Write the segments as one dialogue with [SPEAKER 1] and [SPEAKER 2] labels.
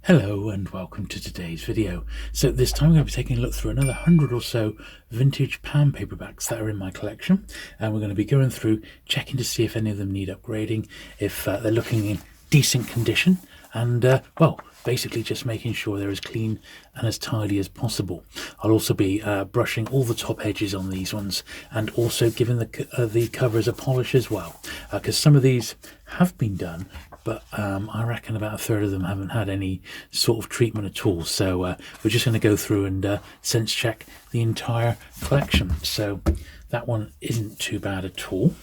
[SPEAKER 1] Hello and welcome to today's video. So this time I'm going to be taking a look through another 100 or so vintage pan paperbacks that are in my collection, and we're going to be going through checking to see if any of them need upgrading, if they're looking in decent condition, and well, basically just making sure they're as clean and as tidy as possible. I'll also be brushing all the top edges on these ones and also giving the covers a polish as well, because some of these have been done, but I reckon about a third of them haven't had any sort of treatment at all. So we're just going to go through and sense check the entire collection. So that one isn't too bad at all.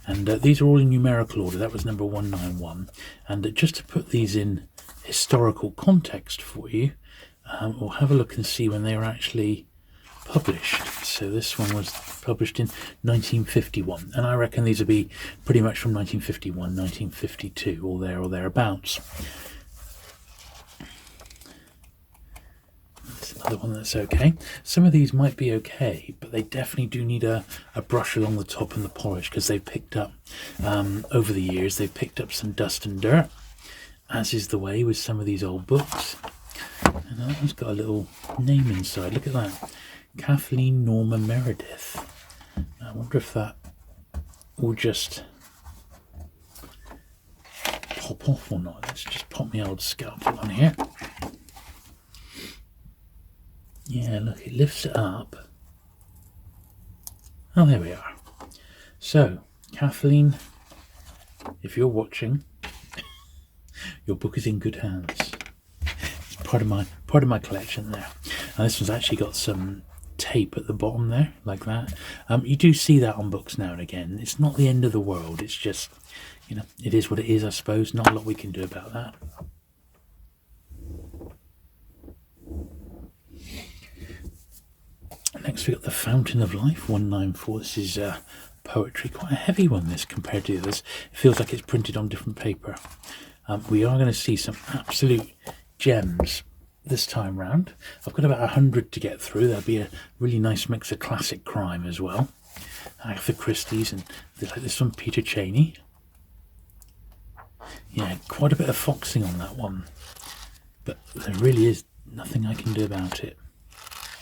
[SPEAKER 1] And these are all in numerical order. That was number 191. And just to put these in historical context for you, we'll have a look and see when they were actually published. So this one was published in 1951, and I reckon these will be pretty much from 1951, 1952, or there or thereabouts. That's another one that's okay. Some of these might be okay, but they definitely do need a brush along the top and the polish, because they've picked up, over the years, they've picked up some dust and dirt, as is the way with some of these old books. And that one's got a little name inside. Look at that. Kathleen Norma Meredith. I wonder if that will just pop off or not. Let's just pop my old scalpel on here. Yeah, look, it lifts it up. Oh, there we are. So, Kathleen, if you're watching, your book is in good hands. It's part of my collection there. And this one's actually got some tape at the bottom there, like that. You do see that on books now and again. It's not the end of the world. It's just, you know, it is what it is, I suppose. Not a lot we can do about that. Next we got The Fountain of Life, 194. This is poetry, quite a heavy one, this, compared to the others. It feels like it's printed on different paper. We are going to see some absolute gems this time round. I've got about 100 to get through. There'll be a really nice mix of classic crime as well. Agatha Christie's, and like this one, Peter Cheney. Yeah, quite a bit of foxing on that one, but there really is nothing I can do about it.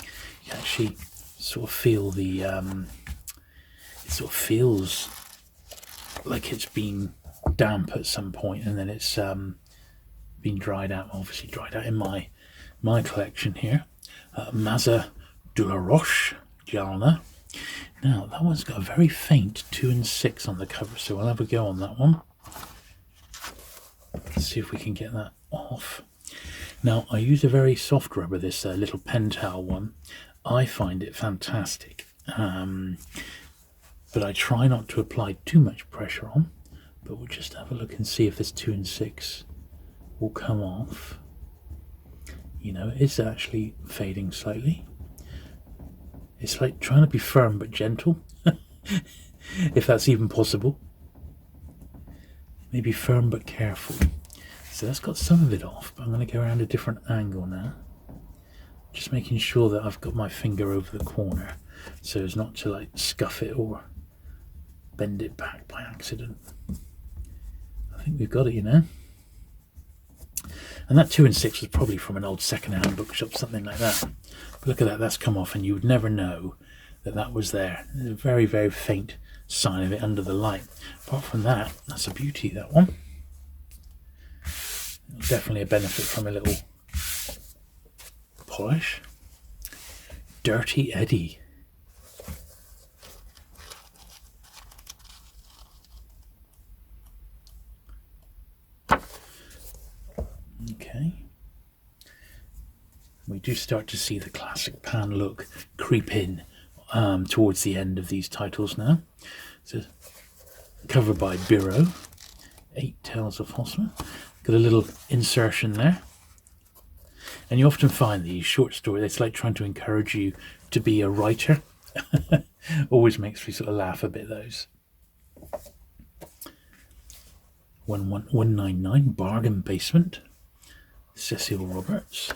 [SPEAKER 1] You can actually sort of feel the it sort of feels like it's been damp at some point, and then it's been dried out. Obviously dried out in my collection here. Maza de la Roche Jalna. Now that one's got a very faint 2 and 6 on the cover, so we'll have a go on that one. Let's see if we can get that off. Now I use a very soft rubber, this little pen towel one. I find it fantastic, but I try not to apply too much pressure on. But we'll just have a look and see if this 2 and 6 will come off. You know, it's actually fading slightly. It's like trying to be firm but gentle, if that's even possible. Maybe firm but careful. So that's got some of it off, but I'm going to go around a different angle now. Just making sure that I've got my finger over the corner, so as not to like scuff it or bend it back by accident. I think we've got it, you know. And that 2 and 6 was probably from an old second-hand bookshop, something like that. But look at that, that's come off, and you would never know that that was there. There's a very, very faint sign of it under the light. Apart from that, that's a beauty, that one. Definitely a benefit from a little polish. Dirty Eddie. Okay, we do start to see the classic pan look creep in towards the end of these titles now. So, covered by Bureau, 8 Tales of Hosmer. Got a little insertion there. And you often find these short stories, it's like trying to encourage you to be a writer. Always makes me sort of laugh a bit, those. 199, Bargain Basement. Cecil Roberts.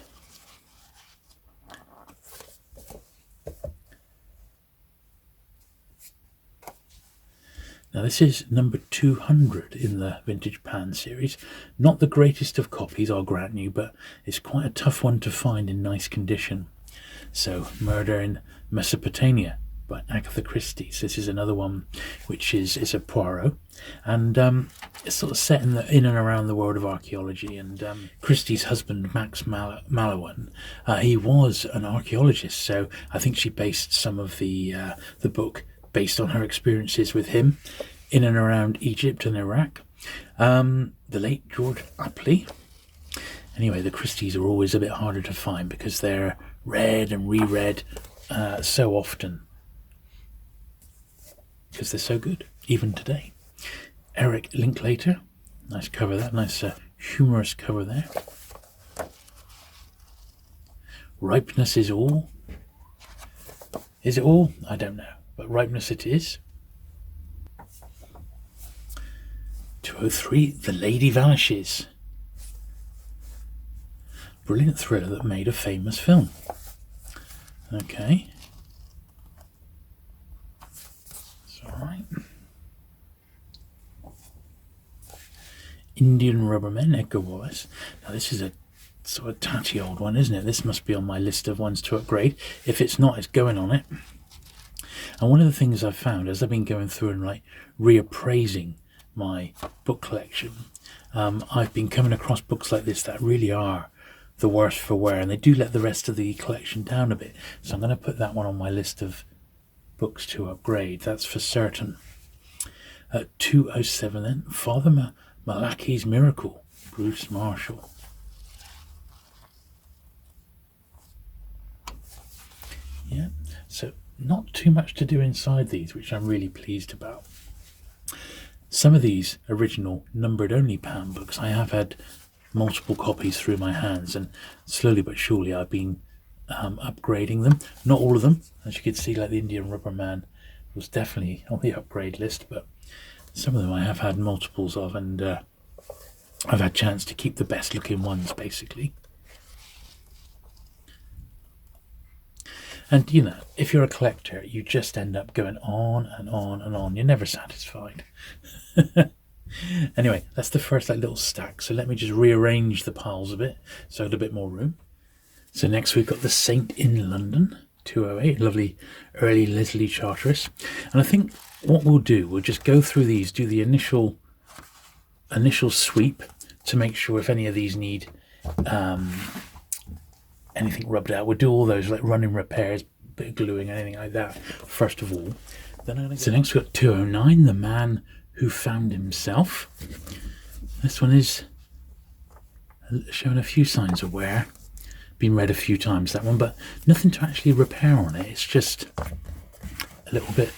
[SPEAKER 1] Now this is number 200 in the Vintage Pan series. Not the greatest of copies, I'll grant you, but it's quite a tough one to find in nice condition. So, Murder in Mesopotamia by Agatha Christie. So this is another one which is a Poirot, and it's sort of set in and around the world of archaeology. And Christie's husband, Max Mallowan, he was an archaeologist, so I think she based some of the book based on her experiences with him in and around Egypt and Iraq. The late George Apley. Anyway, the Christies are always a bit harder to find because they're read and reread so often, because they're so good, even today. Eric Linklater, nice cover there, nice humorous cover there. Ripeness is all. Is it all? I don't know, but ripeness it is. 203, The Lady Vanishes. Brilliant thriller that made a famous film. Okay. It's alright. Indian Rubbermen, Edgar Wallace. Now this is a sort of tatty old one, isn't it? This must be on my list of ones to upgrade. If it's not, it's going on it. And one of the things I've found as I've been going through and like reappraising my book collection, I've been coming across books like this that really are the worse for wear, and they do let the rest of the collection down a bit. So I'm going to put that one on my list of books to upgrade, that's for certain. 207 then, Father Malachi's Miracle, Bruce Marshall. Yeah, so not too much to do inside these, which I'm really pleased about. Some of these original numbered only Pan books, I have had multiple copies through my hands, and slowly but surely I've been upgrading them. Not all of them, as you can see, like the Indian Rubber Man was definitely on the upgrade list, but some of them I have had multiples of, and I've had a chance to keep the best looking ones basically. And you know, if you're a collector, you just end up going on and on and on. You're never satisfied. Anyway, that's the first like little stack. So let me just rearrange the piles a bit so I had a bit more room. So next we've got The Saint in London, 208, lovely early Leslie Charteris. And I think what we'll do, we'll just go through these, do the initial sweep to make sure if any of these need anything rubbed out. We'll do all those like running repairs, bit of gluing, anything like that first of all. So next we've got 209, The Man Who Found Himself. This one is showing a few signs of wear. Been read a few times, that one, but nothing to actually repair on it. It's just a little bit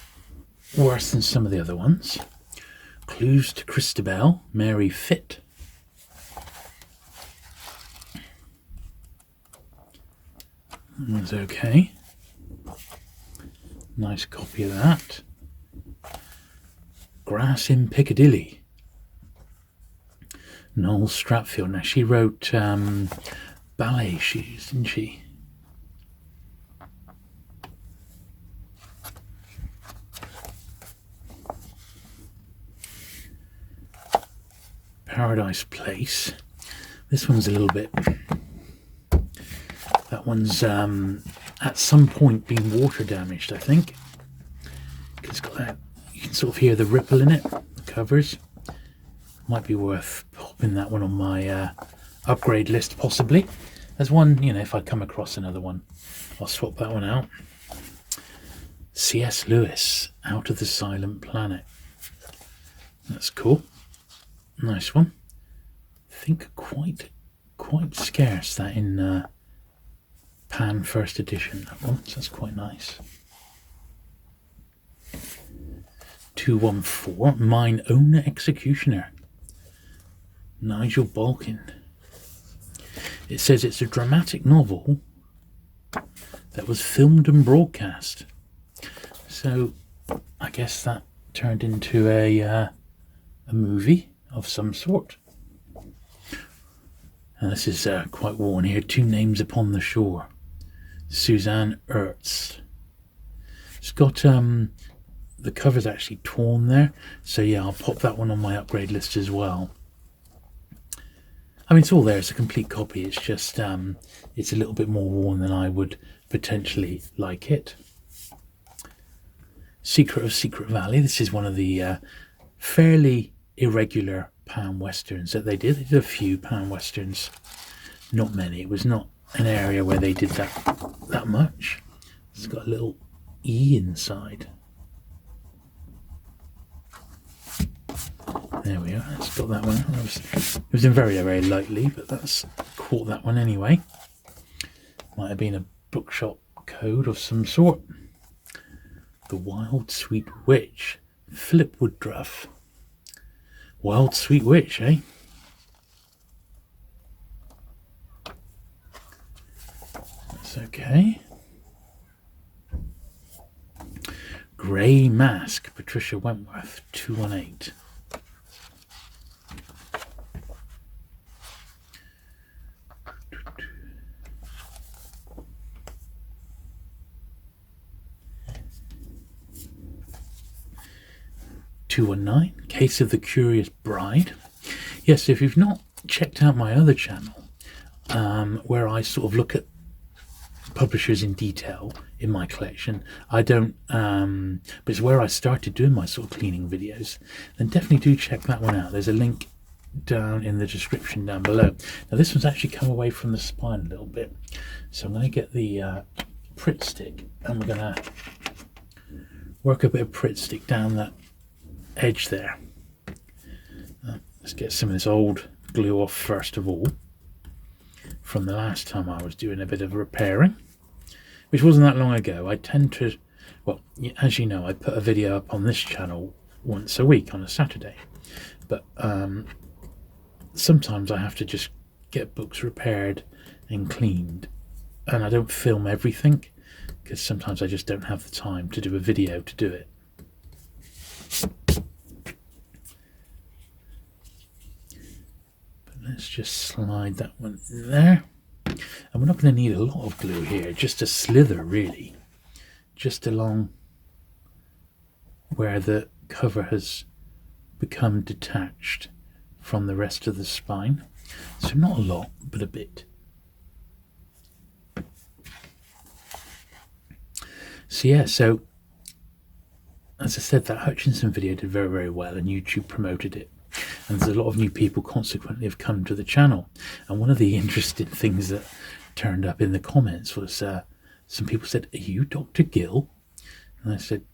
[SPEAKER 1] worse than some of the other ones. Clues to Christabel, Mary Fitt. That's okay. Nice copy of that. Grass in Piccadilly. Noel Stratfield. Now she wrote Ballet Shoes, didn't she? Paradise Place. This one's a little bit... That one's at some point been water damaged, I think. It's got that, you can sort of hear the ripple in it, the covers. Might be worth popping that one on my upgrade list, possibly. There's one, you know, if I come across another one, I'll swap that one out. C.S. Lewis, Out of the Silent Planet. That's cool. Nice one. I think quite scarce, that in Pan first edition, that one, so that's quite nice. 214, Mine Own Executioner, Nigel Balkin. It says it's a dramatic novel that was filmed and broadcast. So I guess that turned into a movie of some sort. And this is quite worn here. Two Names Upon the Shore. Suzanne Ertz. It's got the cover's actually torn there, so yeah, I'll pop that one on my upgrade list as well. I mean, it's all there, it's a complete copy, it's just it's a little bit more worn than I would potentially like it. Secret of Secret Valley. This is one of the fairly irregular pan westerns that they did. They did a few pan westerns, not many. It was not an area where they did that much. It's got a little E inside. There we are. It's got that one. It was in very, very lightly, but that's caught that one anyway. Might have been a bookshop code of some sort. The Wild Sweet Witch, Philip Woodruff. Wild Sweet Witch, eh? That's okay. Grey Mask, Patricia Wentworth, 218. Case of the Curious Bride. Yes, if you've not checked out my other channel, where I sort of look at publishers in detail in my collection, I don't, but it's where I started doing my sort of cleaning videos, then definitely do check that one out. There's a link down in the description down below. Now this one's actually come away from the spine a little bit, so I'm going to get the Pritt stick and we're going to work a bit of Pritt stick down that edge there. Let's get some of this old glue off first of all, from the last time I was doing a bit of repairing, which wasn't that long ago. I tend to, well, as you know, I put a video up on this channel once a week on a Saturday, but sometimes I have to just get books repaired and cleaned, and I don't film everything because sometimes I just don't have the time to do a video to do it. Let's just slide that one in there. And we're not going to need a lot of glue here, just a slither really. Just along where the cover has become detached from the rest of the spine. So not a lot, but a bit. So yeah, so as I said, that Hutchinson video did very, very well and YouTube promoted it. And there's a lot of new people consequently have come to the channel. And one of the interesting things that turned up in the comments was some people said, "Are you Dr. Gill?" And I said,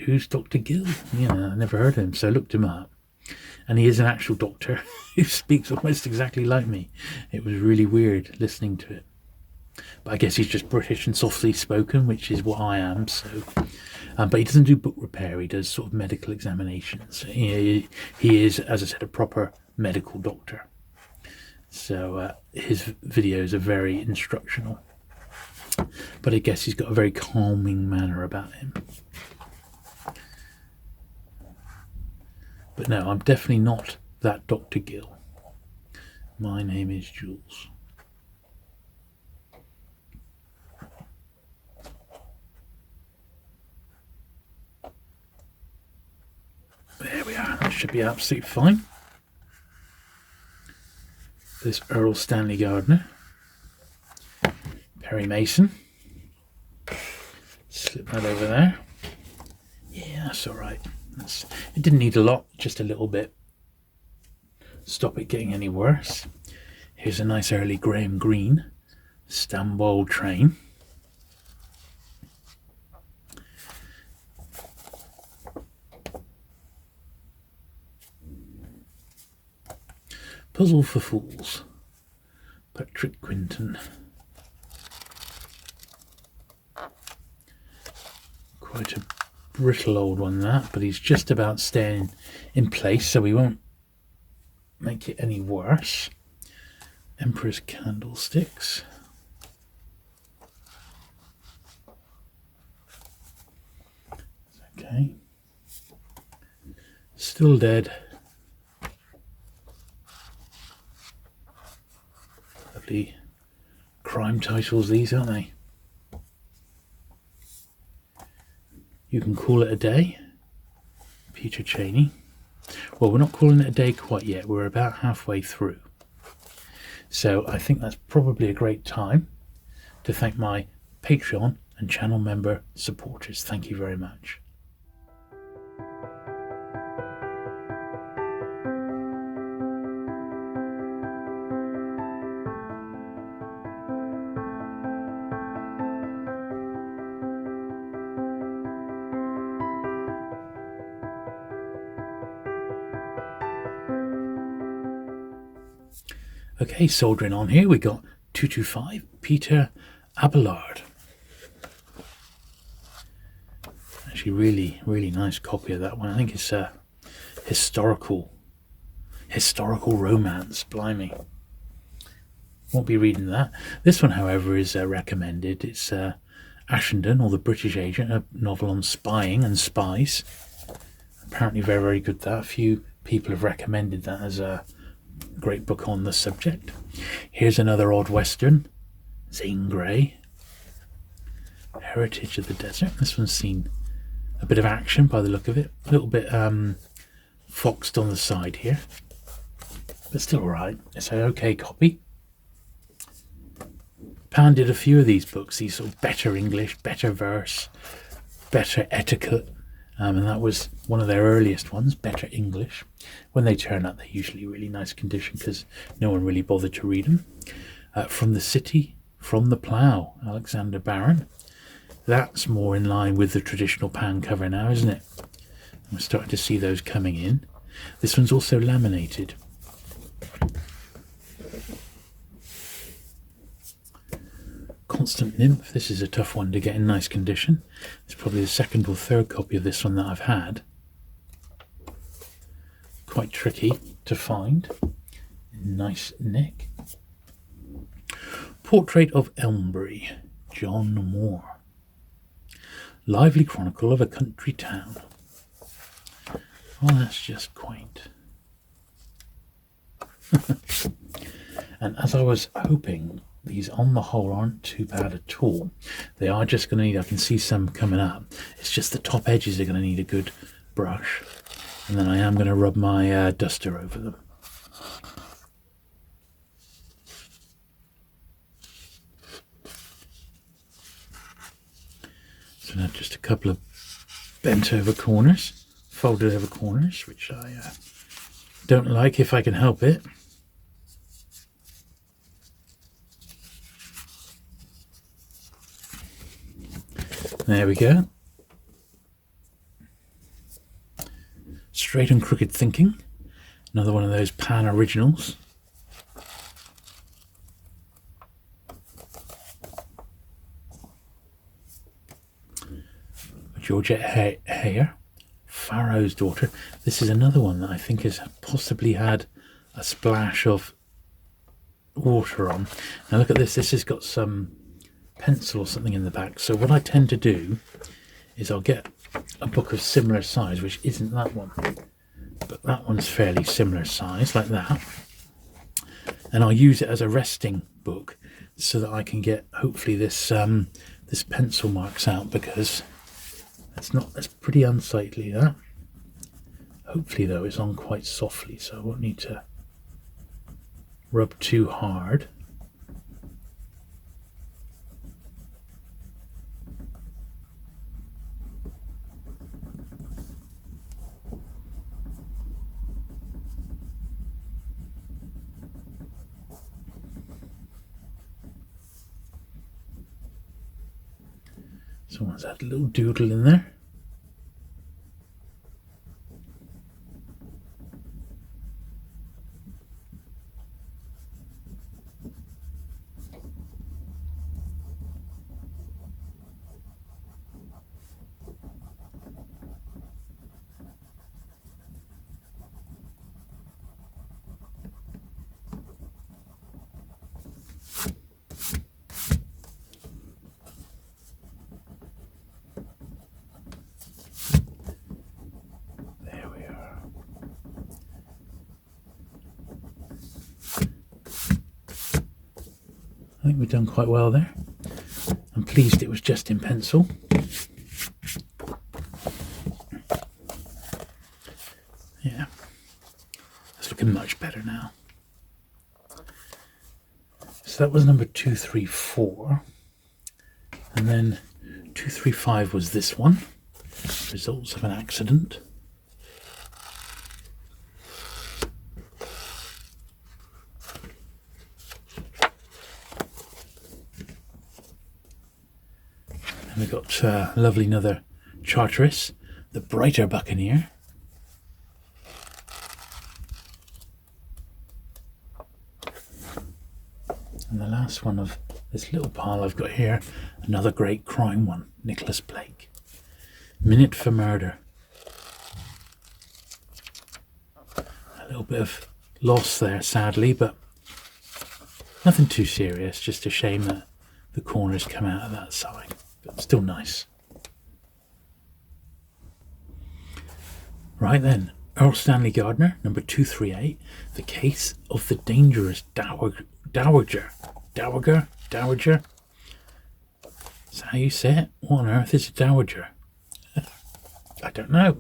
[SPEAKER 1] "Who's Dr. Gill?" I never heard of him, so I looked him up. And he is an actual doctor who speaks almost exactly like me. It was really weird listening to it. But I guess he's just British and softly spoken, which is what I am, so... but he doesn't do book repair, he does sort of medical examinations. He is, as I said, a proper medical doctor. So his videos are very instructional. But I guess he's got a very calming manner about him. But no, I'm definitely not that Dr. Gill. My name is Jules. There we are, that should be absolutely fine. This Earl Stanley Gardner. Perry Mason. Slip that over there. Yeah, that's alright. It didn't need a lot, just a little bit. Stop it getting any worse. Here's a nice early Graham Greene Stamboul train. Puzzle for Fools, Patrick Quinton. Quite a brittle old one that, but he's just about staying in place, so we won't make it any worse. Emperor's Candlesticks. Okay. Still Dead. Lovely crime titles these, aren't they? You Can Call It a Day. Peter Cheney. Well, we're not calling it a day quite yet. We're about halfway through. So I think that's probably a great time to thank my Patreon and channel member supporters. Thank you very much. Okay, soldering on here, we got 225, Peter Abelard. Actually, really nice copy of that one. I think it's a historical romance. Blimey, won't be reading that. This one, however, is recommended. It's Ashenden, or the British Agent, a novel on spying and spies. Apparently very good. That a few people have recommended that as a great book on the subject. Here's another odd western, Zane Grey, Heritage of the Desert. This one's seen a bit of action by the look of it. A little bit foxed on the side here, but still alright. It's an okay copy. Pan did a few of these books, these sort of better English, better verse, better etiquette, and that was one of their earliest ones, Better English. When they turn up, they're usually really nice condition because no one really bothered to read them. From the City, From the Plough, Alexander Barron. That's more in line with the traditional Pan cover now, isn't it? We're starting to see those coming in. This one's also laminated. Constant Nymph. This is a tough one to get in nice condition. It's probably the second or third copy of this one that I've had. Quite tricky to find. Nice nick. Portrait of Elmbury, John Moore. Lively chronicle of a country town. Well, that's just quaint. And as I was hoping, these on the whole aren't too bad at all. They are just going to need, I can see some coming up. It's just the top edges are going to need a good brush. And then I am going to rub my duster over them. So now just a couple of bent over corners, folded over corners, which I don't like if I can help it. There we go. Straight and Crooked Thinking. Another one of those Pan originals. Georgette Heyer, Pharaoh's Daughter. This is another one that I think has possibly had a splash of water on. Now look at this. This has got some pencil or something in the back. So what I tend to do is I'll get a book of similar size, which isn't that one, but that one's fairly similar size, like that, and I'll use it as a resting book so that I can get hopefully this this pencil marks out, because that's pretty unsightly, that. Hopefully though it's on quite softly, so I won't need to rub too hard. Someone's had a little doodle in there. I think we've done quite well there. I'm pleased it was just in pencil. Yeah, it's looking much better now. So that was number 234. And then 235 was this one, Results of an Accident. And we got lovely another Charteris, The Brighter Buccaneer. And the last one of this little pile I've got here, another great crime one, Nicholas Blake, Minute for Murder. A little bit of loss there, sadly, but nothing too serious. Just a shame that the corners come out of that side, but still nice. Right then, Earl Stanley Gardner, number 238, The Case of the Dangerous Dowager. Dowager? Is that how you say it? What on earth is a dowager? I don't know.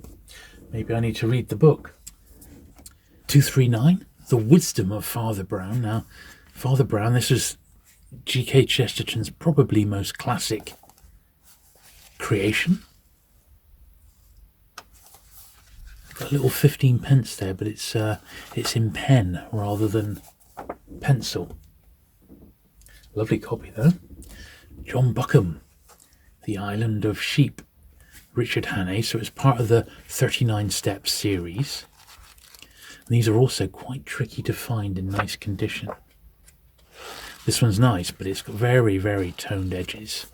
[SPEAKER 1] Maybe I need to read the book. 239, The Wisdom of Father Brown. Now, Father Brown, this is G.K. Chesterton's probably most classic creation. Got a little 15 pence there, but it's in pen rather than pencil. Lovely copy though. John Buckham, The Island of Sheep, Richard Hannay. So it's part of the 39 Steps series. And these are also quite tricky to find in nice condition. This one's nice, but it's got very, very toned edges.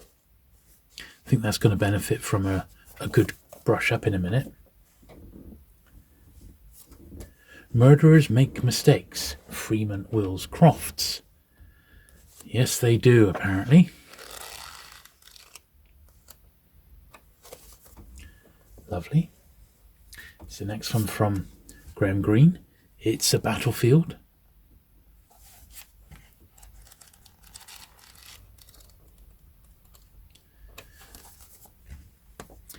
[SPEAKER 1] I think that's going to benefit from a good brush up in a minute. Murderers Make Mistakes, Freeman Wills Crofts. Yes, they do, apparently. Lovely. It's the next one from Graham Greene. It's a Battlefield.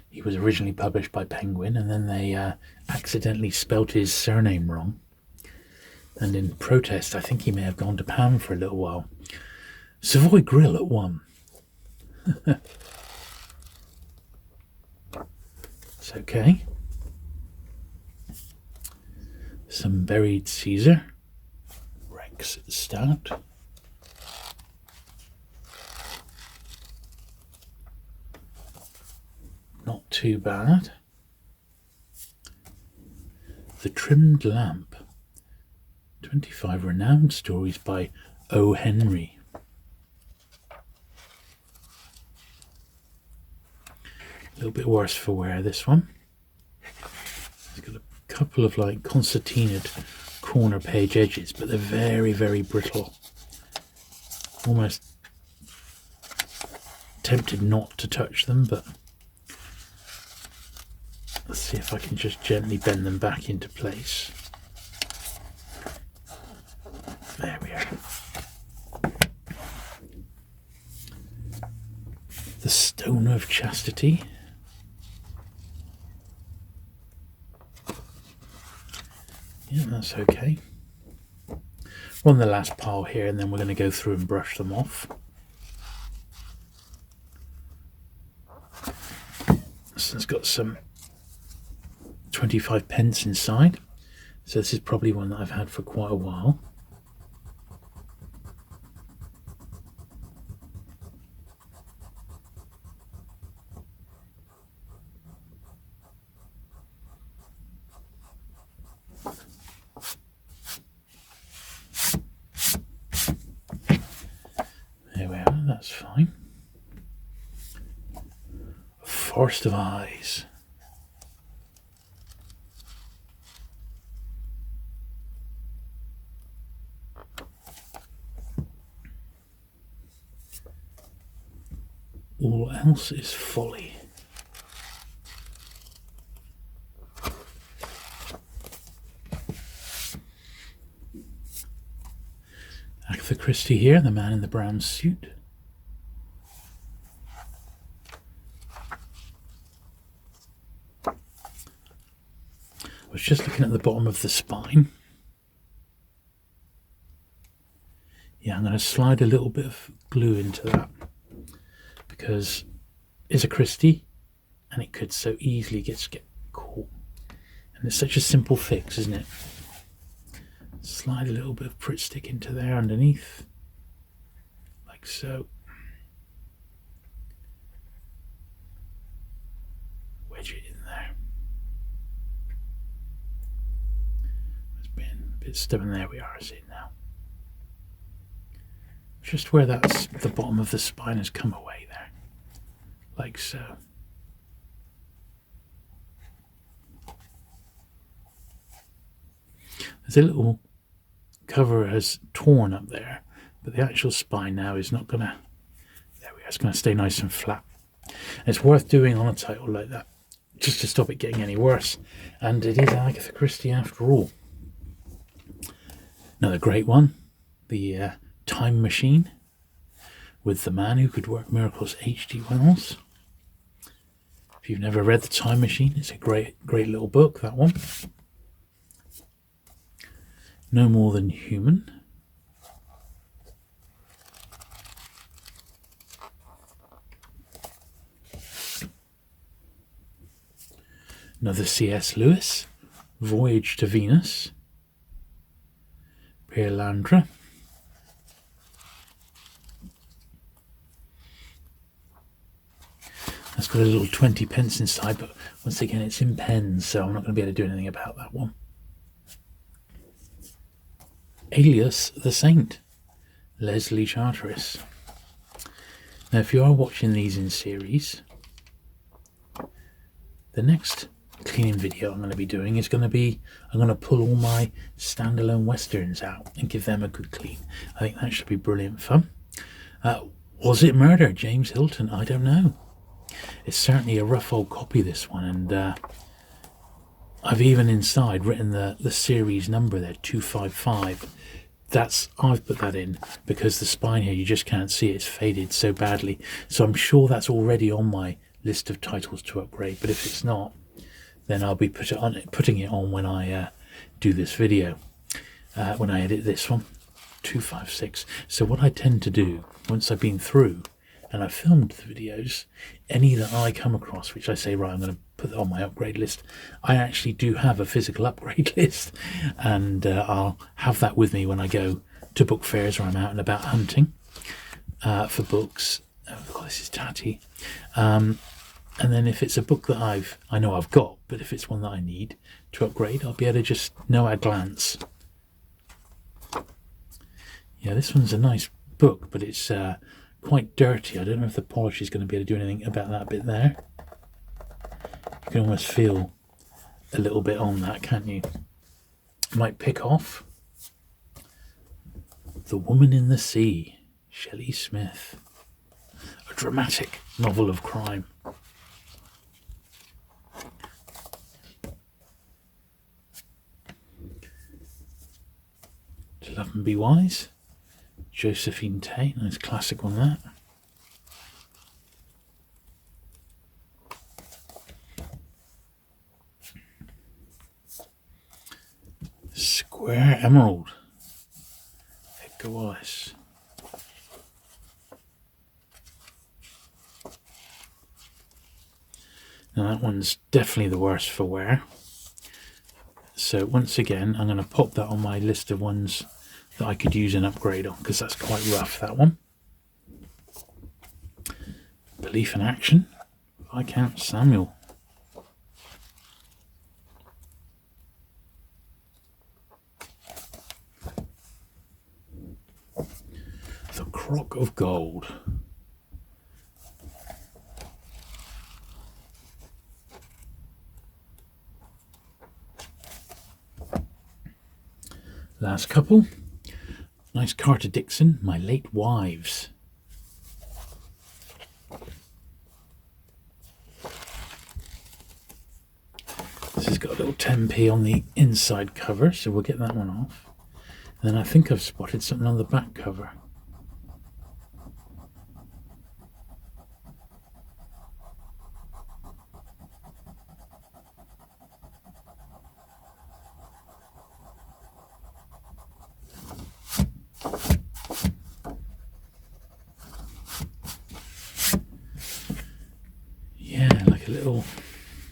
[SPEAKER 1] He was originally published by Penguin, and then they accidentally spelt his surname wrong. And in protest, I think he may have gone to Pam for a little while. Savoy Grill at 1. It's okay. Some Buried Caesar. Rex Stout. Not too bad. The Trimmed Lamp. 25 Renowned Stories by O. Henry. A little bit worse for wear, this one. It's got a couple of like concertinaed corner page edges, but they're very, very brittle. Almost tempted not to touch them, but let's see if I can just gently bend them back into place. There we are. The Stone of Chastity. Yeah, that's okay. We're on the last pile here, and then we're going to go through and brush them off. So it's got some 25 pence inside. So this is probably one that I've had for quite a while. There we are, that's fine. Forest of Eyes. All Else is Folly. Agatha Christie here, The Man in the Brown Suit. I was just looking at the bottom of the spine. Yeah, I'm going to slide a little bit of glue into that because it's a Christie and it could so easily get caught. And it's such a simple fix, isn't it? Slide a little bit of Pritt stick into there underneath, like so. Wedge it in there. It's been a bit stubborn. There we are, I see it now. Just where that's the bottom of the spine has come away there, like so. There's a little cover has torn up there, but the actual spine now is not gonna, there we go, it's gonna stay nice and flat. And it's worth doing on a title like that, just to stop it getting any worse. And it is Agatha Christie after all. Another great one, the Time Machine, with the man who could work miracles, H.G. Wells. If you've never read The Time Machine, it's a great little book, that one. No More Than Human. Another C.S. Lewis, Voyage to Venus. Pierre Landra. That's got a little 20p inside, but once again it's in pens, so I'm not going to be able to do anything about that one. Alias the Saint, Leslie Charteris. Now if you are watching these in series, the next cleaning video I'm going to be doing is going to be, I'm going to pull all my standalone westerns out and give them a good clean. I think that should be brilliant fun. Was it murder? James Hilton? I don't know. It's certainly a rough old copy, this one, and I've even inside written the series number there, 255. I've put that in because the spine here, you just can't see it. It's faded so badly. So I'm sure that's already on my list of titles to upgrade, but if it's not, then I'll be putting it on when I do this video, when I edit this one, 256. So what I tend to do, once I've been through and I've filmed the videos, any that I come across, which I say, right, I'm going to put it on my upgrade list, I actually do have a physical upgrade list, and I'll have that with me when I go to book fairs or I'm out and about hunting for books. Oh, this is tatty. And then if it's a book that I know I've got, but if it's one that I need to upgrade, I'll be able to just know at a glance. Yeah, this one's a nice book, but it's quite dirty. I don't know if the polish is going to be able to do anything about that bit there. You can almost feel a little bit on that, can't you? Might pick off. The Woman in the Sea, Shelley Smith. A dramatic novel of crime. To Love and Be Wise, Josephine Tay, nice classic one that. Square Emerald, Edgar Wallace. Now that one's definitely the worst for wear. So once again, I'm going to pop that on my list of ones that I could use an upgrade on, because that's quite rough, that one. Belief in Action, Viscount Samuel. The Crock of Gold. Last couple. Nice Carter Dixon, My Late Wives. This has got a little 10p on the inside cover, so we'll get that one off. And then I think I've spotted something on the back cover. little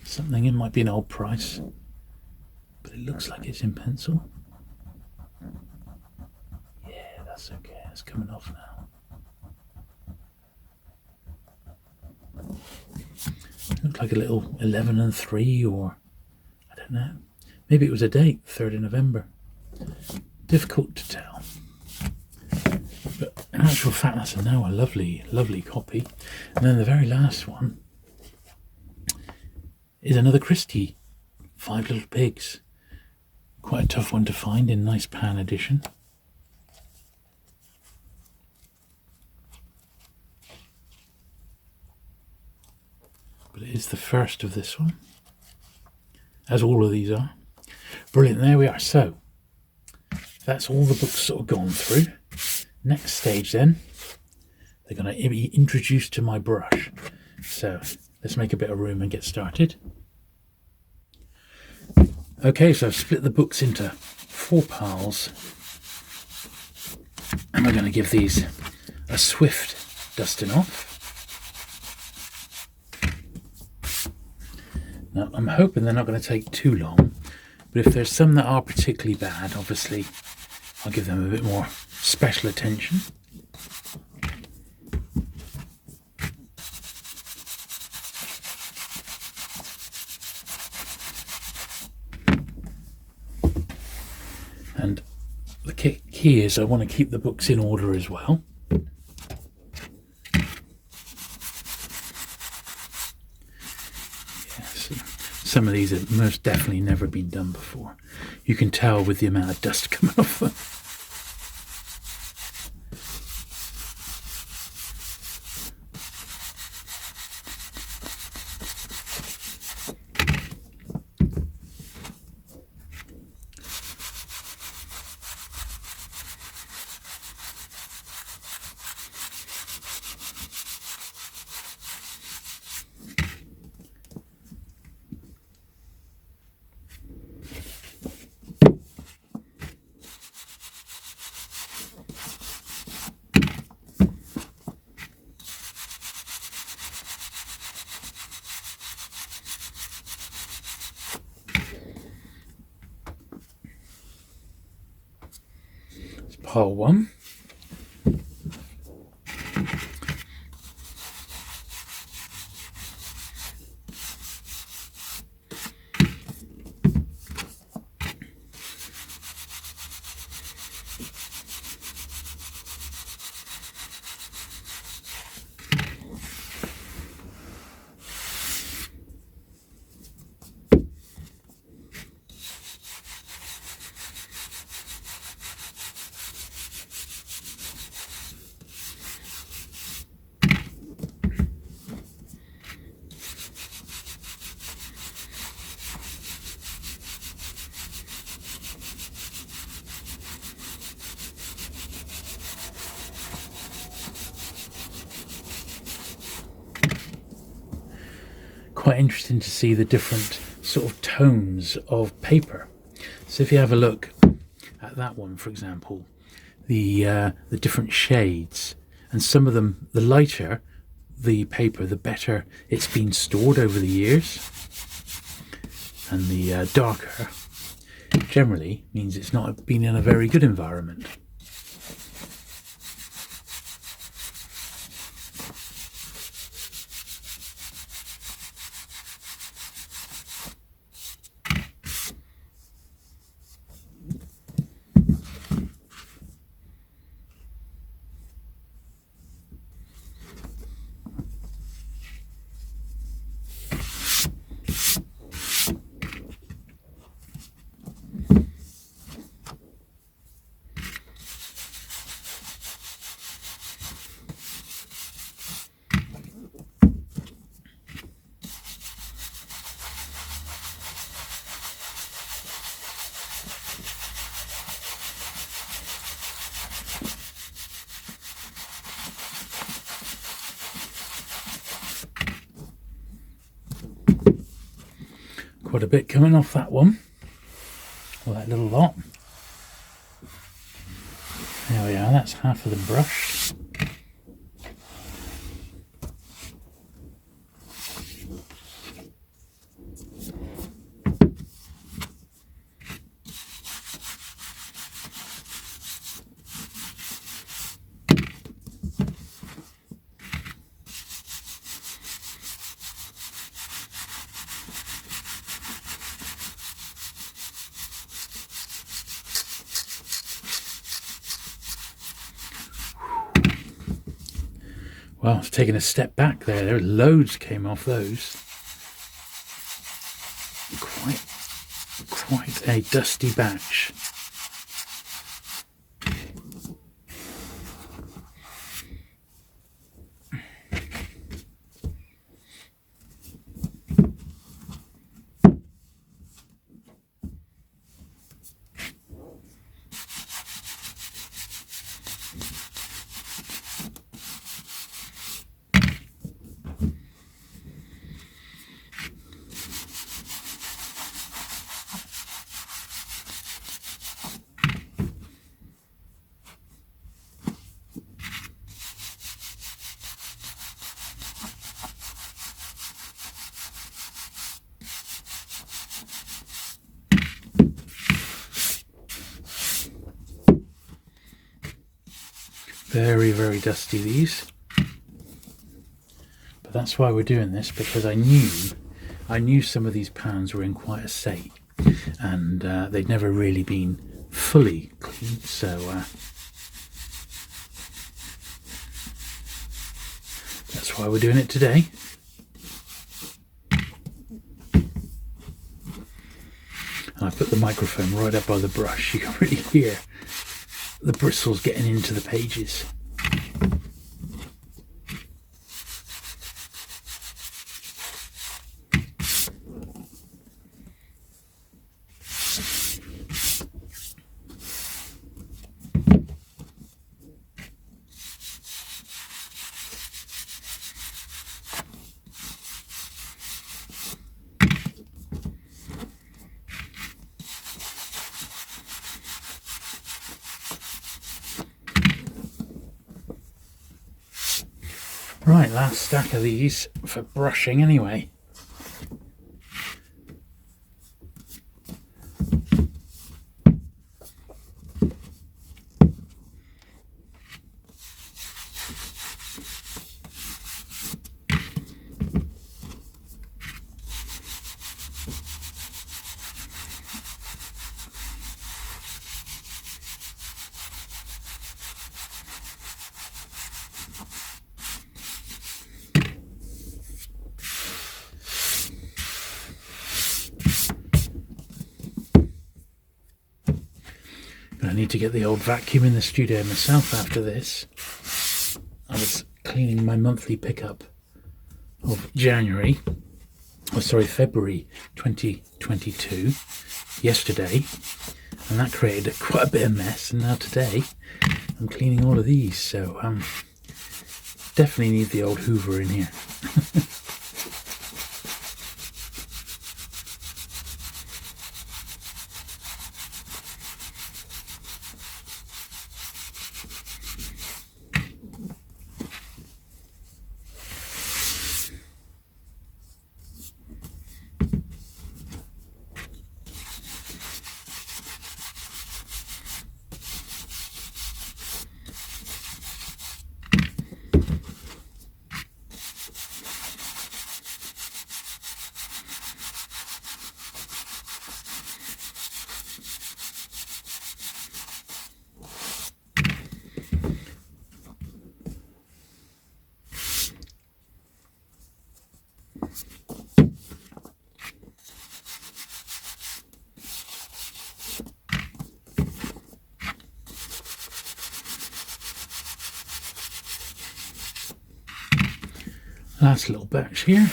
[SPEAKER 1] something. It might be an old price, but it looks like it's in pencil. Yeah, that's okay. It's coming off now. It looked like a little 11 and 3, or I don't know. Maybe it was a date, 3rd of November. Difficult to tell. But in actual fact, that's a lovely, lovely copy. And then the very last one is another Christie, 5 Little Pigs. Quite a tough one to find in nice pan edition. But it is the first of this one, as all of these are. Brilliant, there we are. So that's all the books sort of gone through. Next stage then, they're going to be introduced to my brush. So let's make a bit of room and get started. Okay, so I've split the books into 4 piles, and we're going to give these a swift dusting off. Now, I'm hoping they're not going to take too long, but if there's some that are particularly bad, obviously I'll give them a bit more special attention. And the key is I want to keep the books in order as well. Yes, some of these have most definitely never been done before. You can tell with the amount of dust coming off them. Pile 1. Quite interesting to see the different sort of tones of paper. So if you have a look at that one, for example, the different shades, and some of them, the lighter the paper, the better it's been stored over the years, and the darker generally means it's not been in a very good environment. Quite a bit coming off that one, or that little lot. There we are, that's half of them brushed. Well, it's taken a step back there. There loads came off those. Quite a dusty batch. Very, very dusty, these. But that's why we're doing this, because I knew some of these pans were in quite a state, and they'd never really been fully cleaned, so that's why we're doing it today. And I put the microphone right up by the brush. You can really hear the bristles getting into the pages. Right, last stack of these for brushing anyway. I need to get the old vacuum in the studio myself after this. I was cleaning my monthly pickup of February 2022 yesterday, and that created quite a bit of mess, and now today I'm cleaning all of these, so definitely need the old Hoover in here. Last little batch here.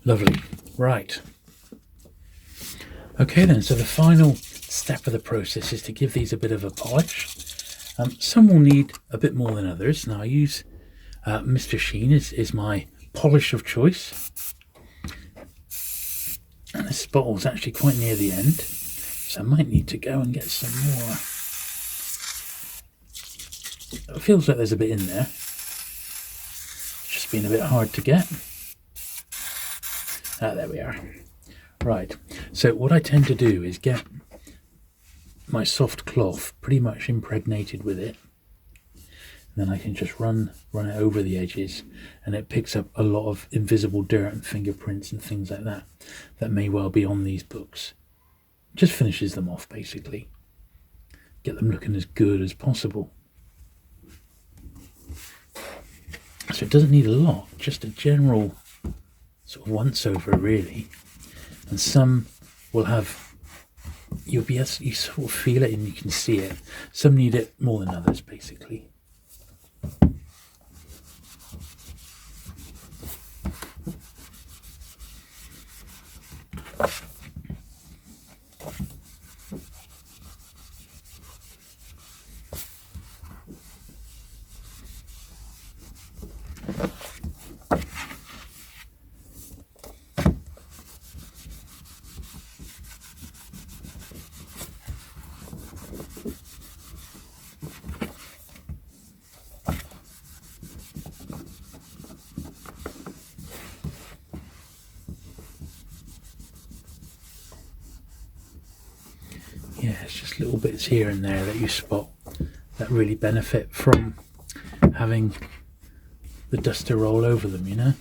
[SPEAKER 1] Lovely. Right. Okay then, so the final step of the process is to give these a bit of a polish. Some will need a bit more than others. Now I use Mr. Sheen is my polish of choice, and this bottle's actually quite near the end, so I might need to go and get some more. It feels like there's a bit in there. It's just been a bit hard to get. There we are. Right, so what I tend to do is get my soft cloth pretty much impregnated with it, then I can just run it over the edges, and it picks up a lot of invisible dirt and fingerprints and things like that that may well be on these books. Just finishes them off, basically. Get them looking as good as possible. So it doesn't need a lot, just a general sort of once over, really. And some will have, you sort of feel it and you can see it. Some need it more than others, basically. Yeah, it's just little bits here and there that you spot that really benefit from having the duster roll over them, you know?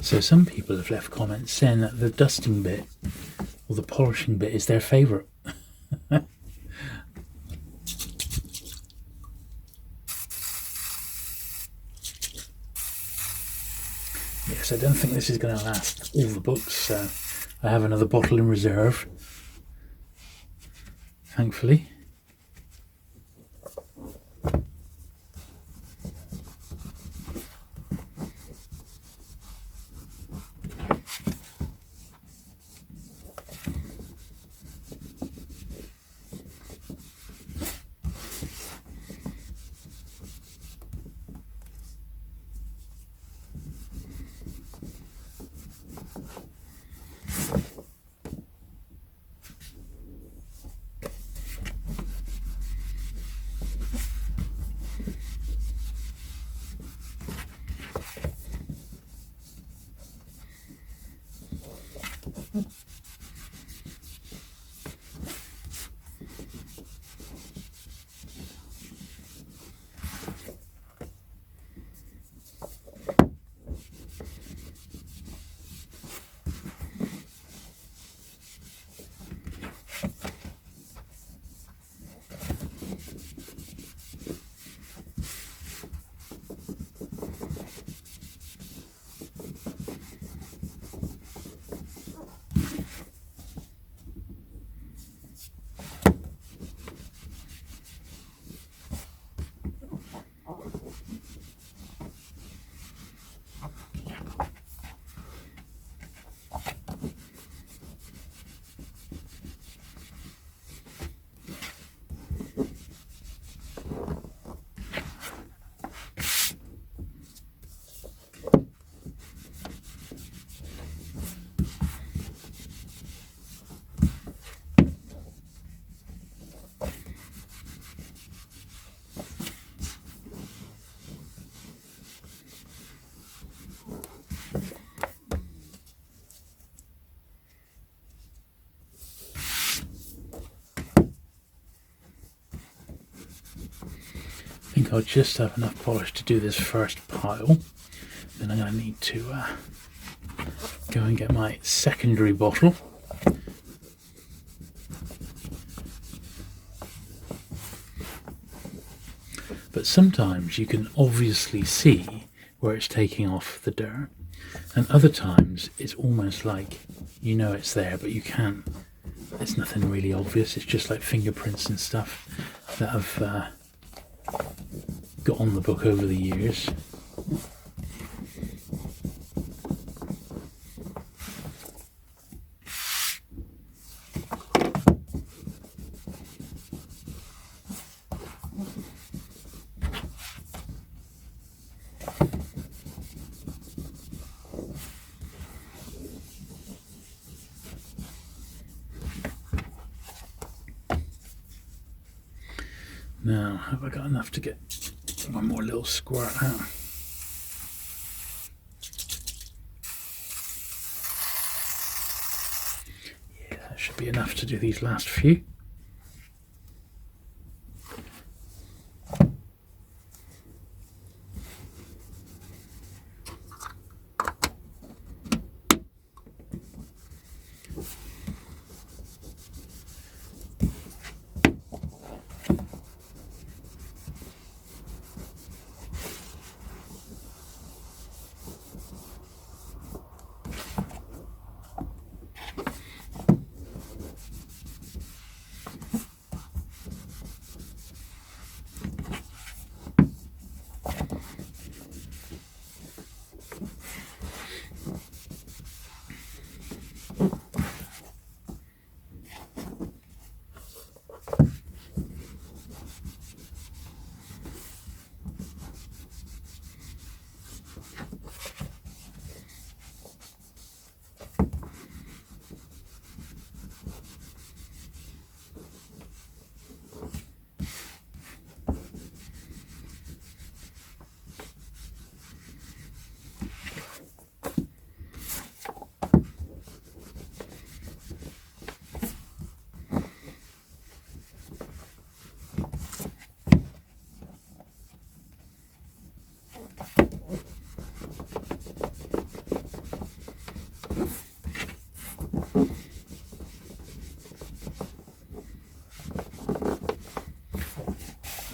[SPEAKER 1] So some people have left comments saying that the dusting bit or the polishing bit is their favourite. Yes, I don't think this is going to last all the books, so I have another bottle in reserve, thankfully. I think I'll just have enough polish to do this first pile. Then I'm going to need to go and get my secondary bottle. But sometimes you can obviously see where it's taking off the dirt, and other times it's almost like you know it's there but you can't. It's nothing really obvious. It's just like fingerprints and stuff that I've got on the book over the years. Now, have I got enough to get one more little squirt out? Yeah, that should be enough to do these last few.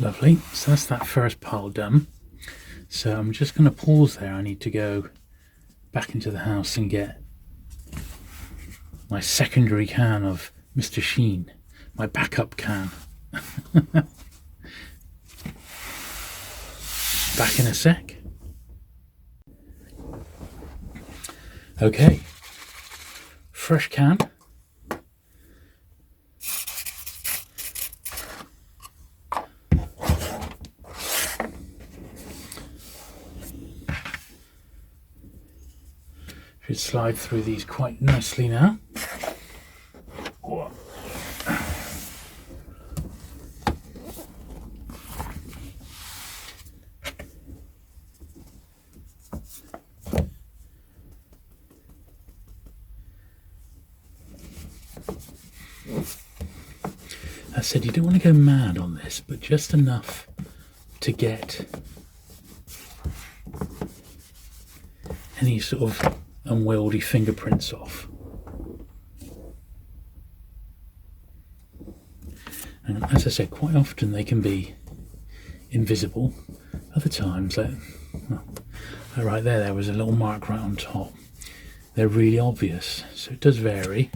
[SPEAKER 1] Lovely, so that's that first pile done. So I'm just going to pause there. I need to go back into the house and get my secondary can of Mr. Sheen, my backup can. Back in a sec. Okay, fresh can. Should slide through these quite nicely now. I said you don't want to go mad on this, but just enough to get any sort of unwieldy fingerprints off. And as I said, quite often they can be invisible. Other times, like right there was a little mark right on top. They're really obvious, so it does vary.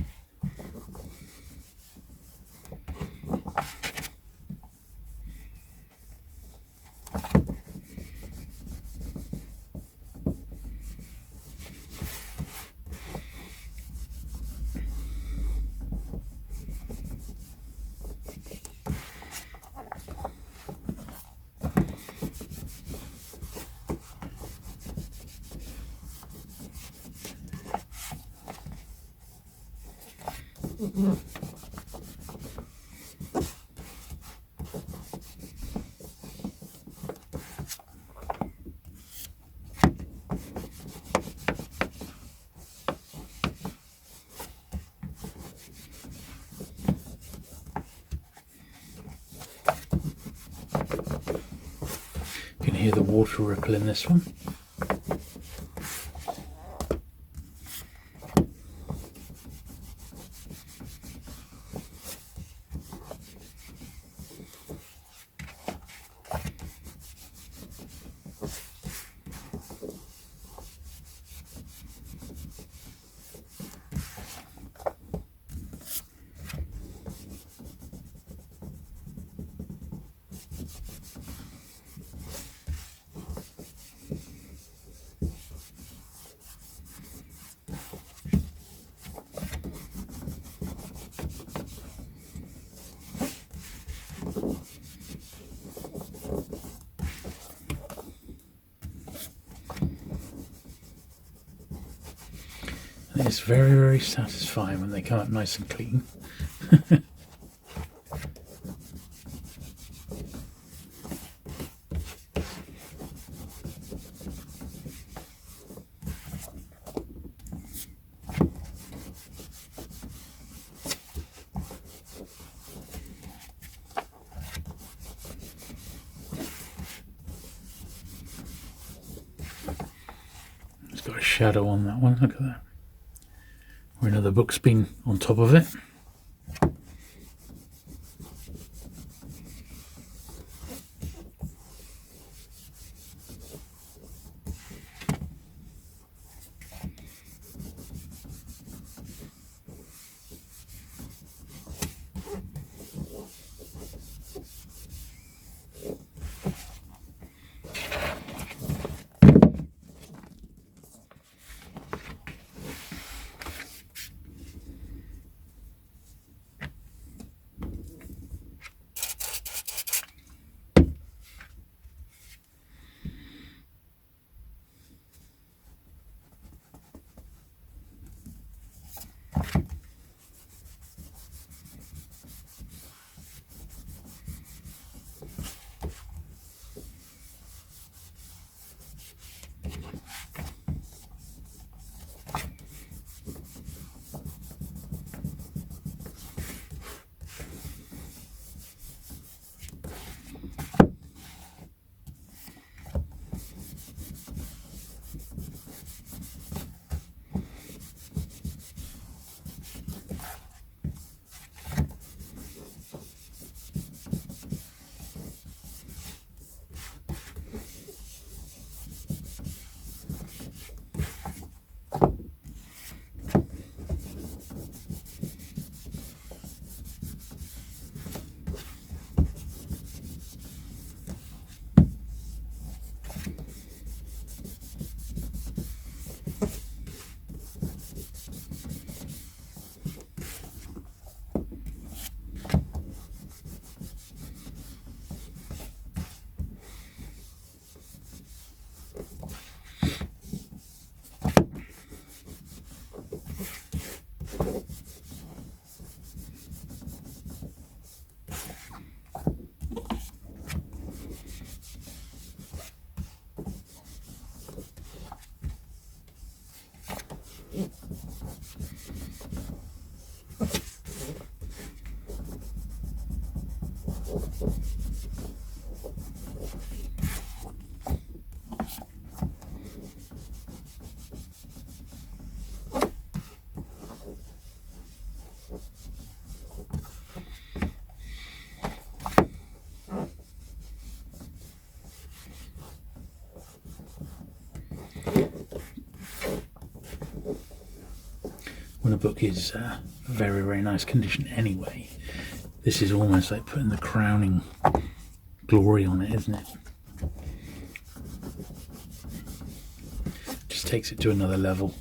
[SPEAKER 1] You can hear the water ripple in this one. It's very, very satisfying when they come up nice and clean. It's got a shadow on that one, look at that. Where another book's been on top of it. When a book is very, very nice condition anyway, this is almost like putting the crowning glory on it, isn't it? Just takes it to another level.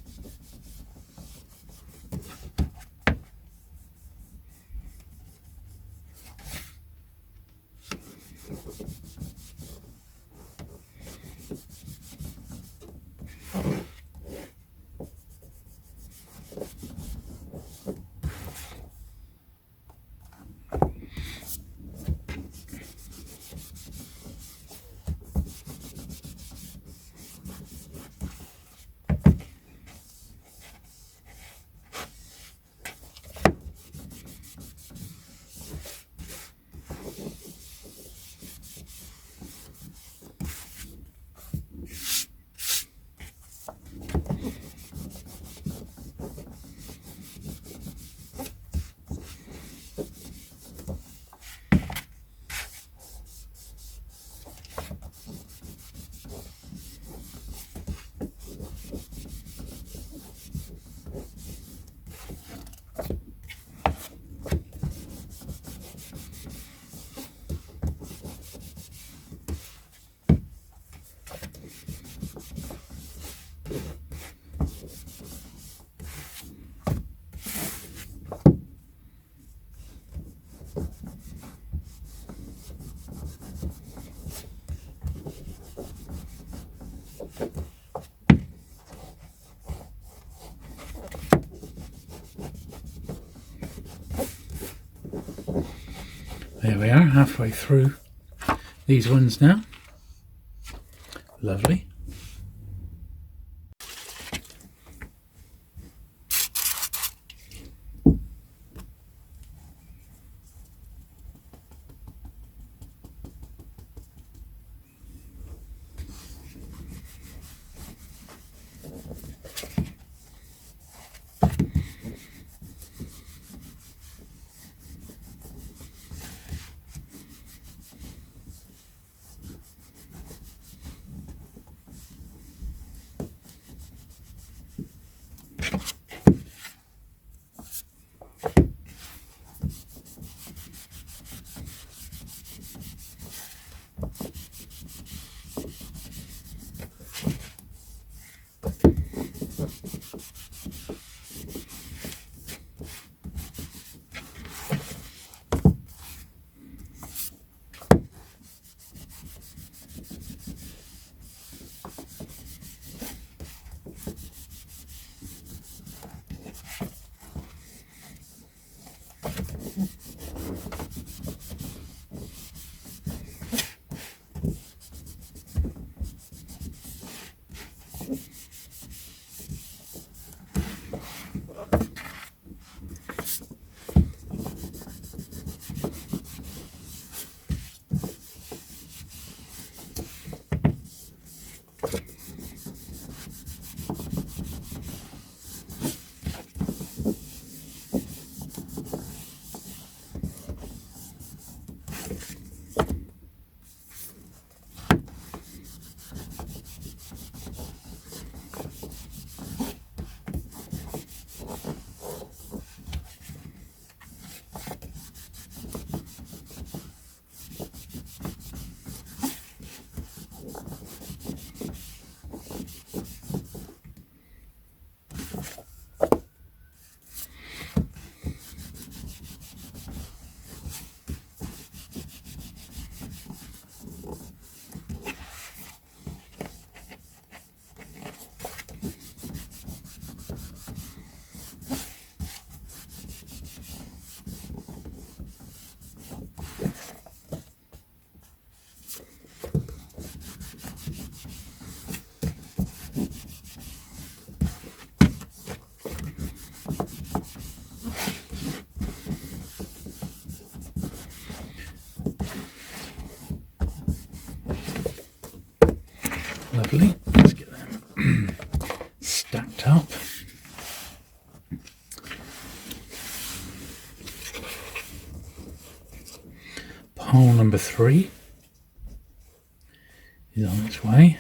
[SPEAKER 1] halfway through these ones now. Lovely. Lovely. Let's get them stacked up. Pile number 3 is on its way.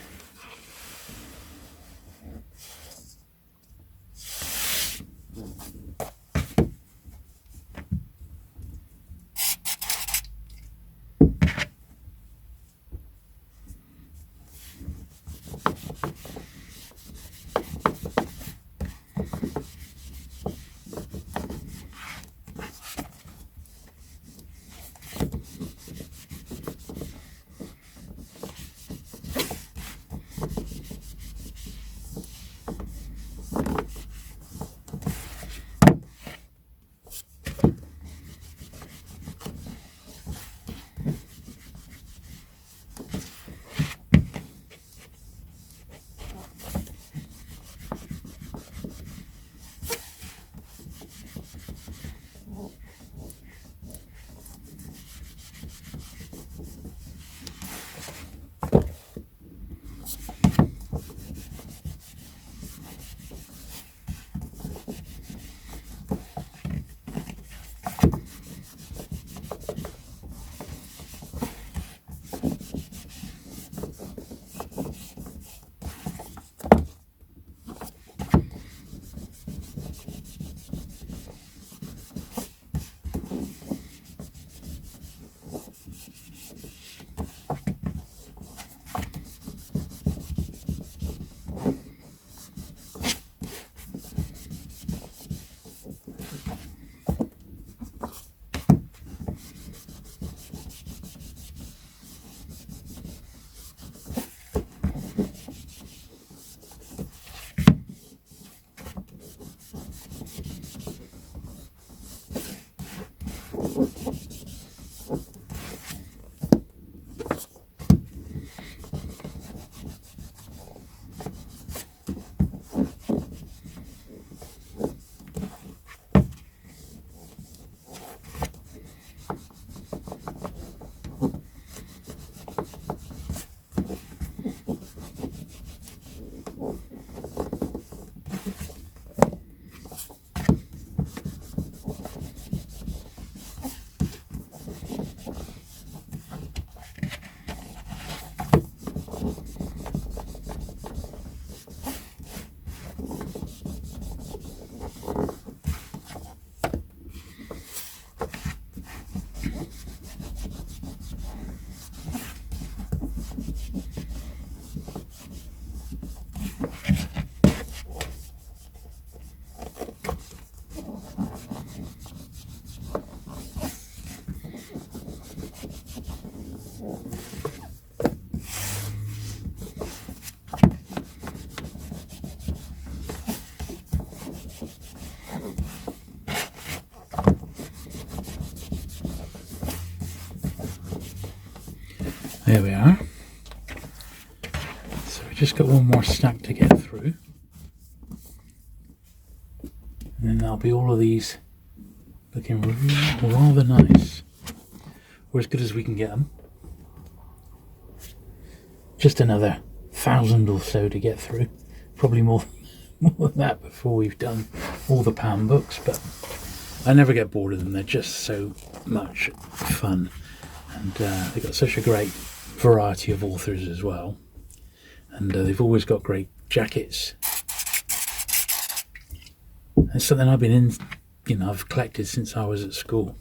[SPEAKER 1] just got one more stack to get through, and then there'll be all of these looking rather nice, or as good as we can get them. Just another 1,000 or so to get through, probably more than that before we've done all the Pan books, but I never get bored of them. They're just so much fun, and they've got such a great variety of authors as well, and they've always got great jackets. It's something I've been I've collected since I was at school,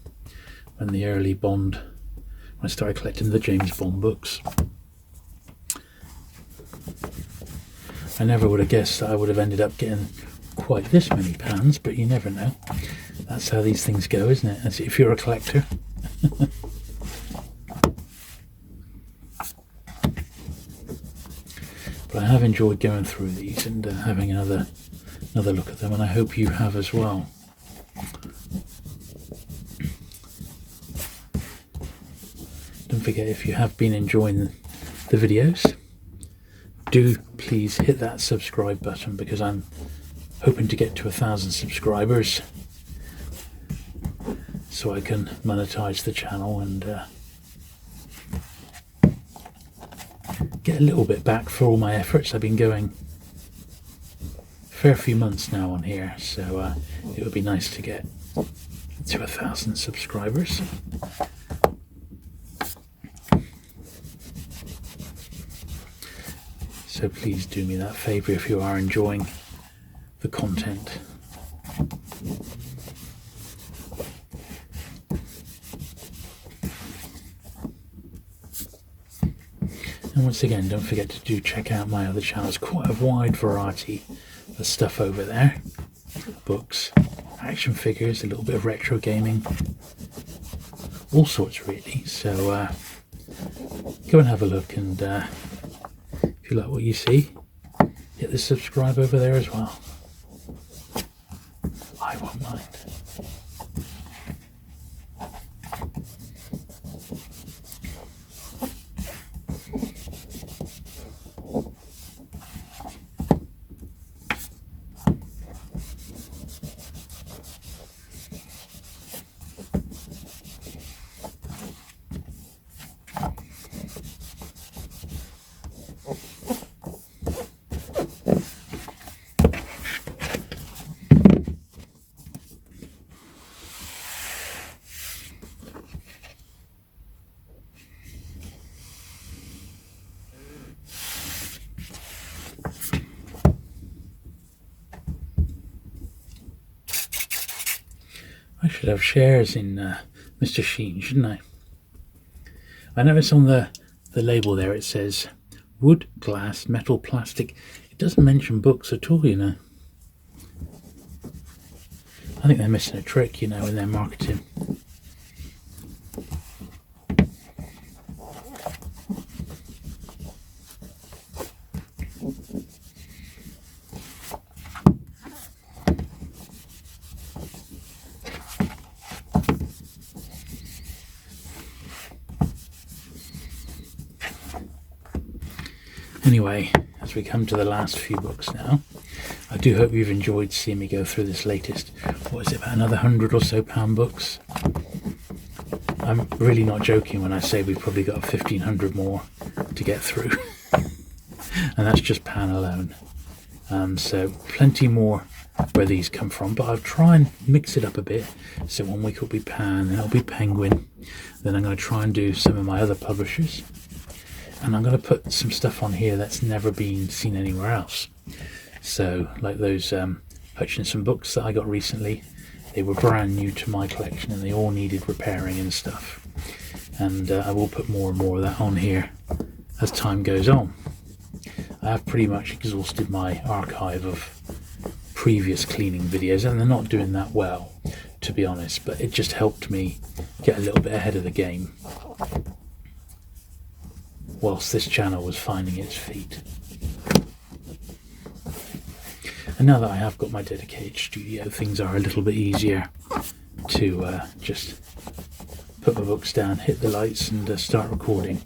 [SPEAKER 1] when I started collecting the James Bond books. I never would have guessed that I would have ended up getting quite this many Pans, but you never know. That's how these things go, isn't it? As if you're a collector. But I have enjoyed going through these and having another look at them, and I hope you have as well. Don't forget, if you have been enjoying the videos, do please hit that subscribe button, because I'm hoping to get to 1,000 subscribers so I can monetize the channel and get a little bit back for all my efforts. I've been going a fair few months now on here, so it would be nice to get to 1,000 subscribers. So please do me that favour if you are enjoying the content. And once again, don't forget to check out my other channels. Quite a wide variety of stuff over there. Books, action figures, a little bit of retro gaming, all sorts really. So go and have a look, and if you like what you see, hit the subscribe over there as well. I won't mind. I should have shares in Mr. Sheen, shouldn't I? I notice on the label there it says wood, glass, metal, plastic. It doesn't mention books at all, you know. I think they're missing a trick, you know, in their marketing. Anyway, as we come to the last few books now, I do hope you've enjoyed seeing me go through this latest, what is it, about another 100 or so Pan books. I'm really not joking when I say we've probably got 1,500 more to get through. And that's just Pan alone. So plenty more where these come from, but I'll try and mix it up a bit. So 1 week it'll be Pan, then it'll be Penguin, then I'm going to try and do some of my other publishers. And I'm going to put some stuff on here that's never been seen anywhere else. So, like those Hutchinson books that I got recently, they were brand new to my collection and they all needed repairing and stuff. And I will put more and more of that on here as time goes on. I have pretty much exhausted my archive of previous cleaning videos, and they're not doing that well, to be honest, but it just helped me get a little bit ahead of the game whilst this channel was finding its feet. And now that I have got my dedicated studio, things are a little bit easier to just put my books down, hit the lights and start recording.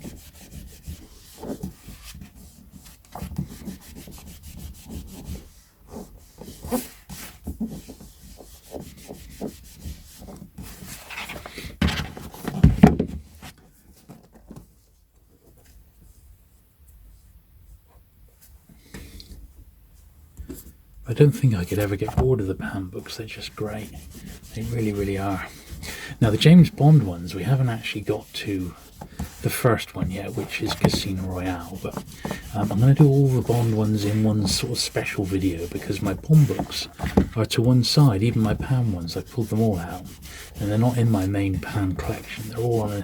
[SPEAKER 1] I don't think I could ever get bored of the Pan books. They're just great. They really, really are. Now, the James Bond ones, we haven't actually got to the first one yet, which is Casino Royale, but I'm going to do all the Bond ones in one sort of special video, because my Bond books are to one side. Even my Pan ones, I pulled them all out, and they're not in my main Pan collection. They're all on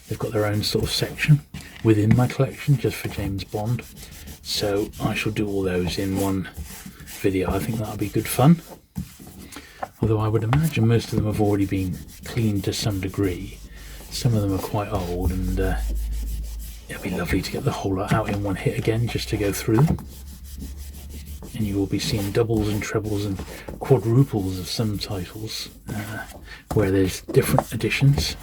[SPEAKER 1] they've got their own sort of section within my collection just for James Bond. So I shall do all those in one video. I think that'll be good fun. Although I would imagine most of them have already been cleaned to some degree. Some of them are quite old, and it'll be lovely to get the whole lot out in one hit again, just to go through them. And you will be seeing doubles and trebles and quadruples of some titles, where there's different editions.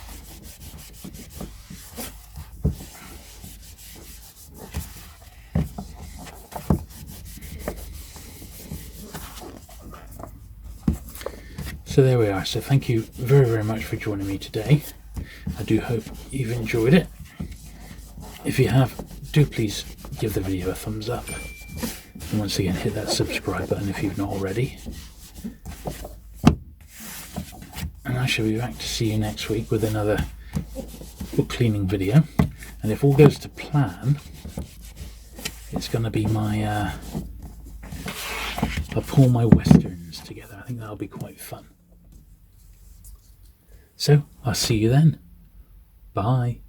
[SPEAKER 1] So there we are. So thank you very, very much for joining me today. I do hope you've enjoyed it. If you have, do please give the video a thumbs up. And once again, hit that subscribe button if you've not already. And I shall be back to see you next week with another book cleaning video. And if all goes to plan, it's going to be my... I'll pull my westerns together. I think that'll be quite fun. So, I'll see you then. Bye.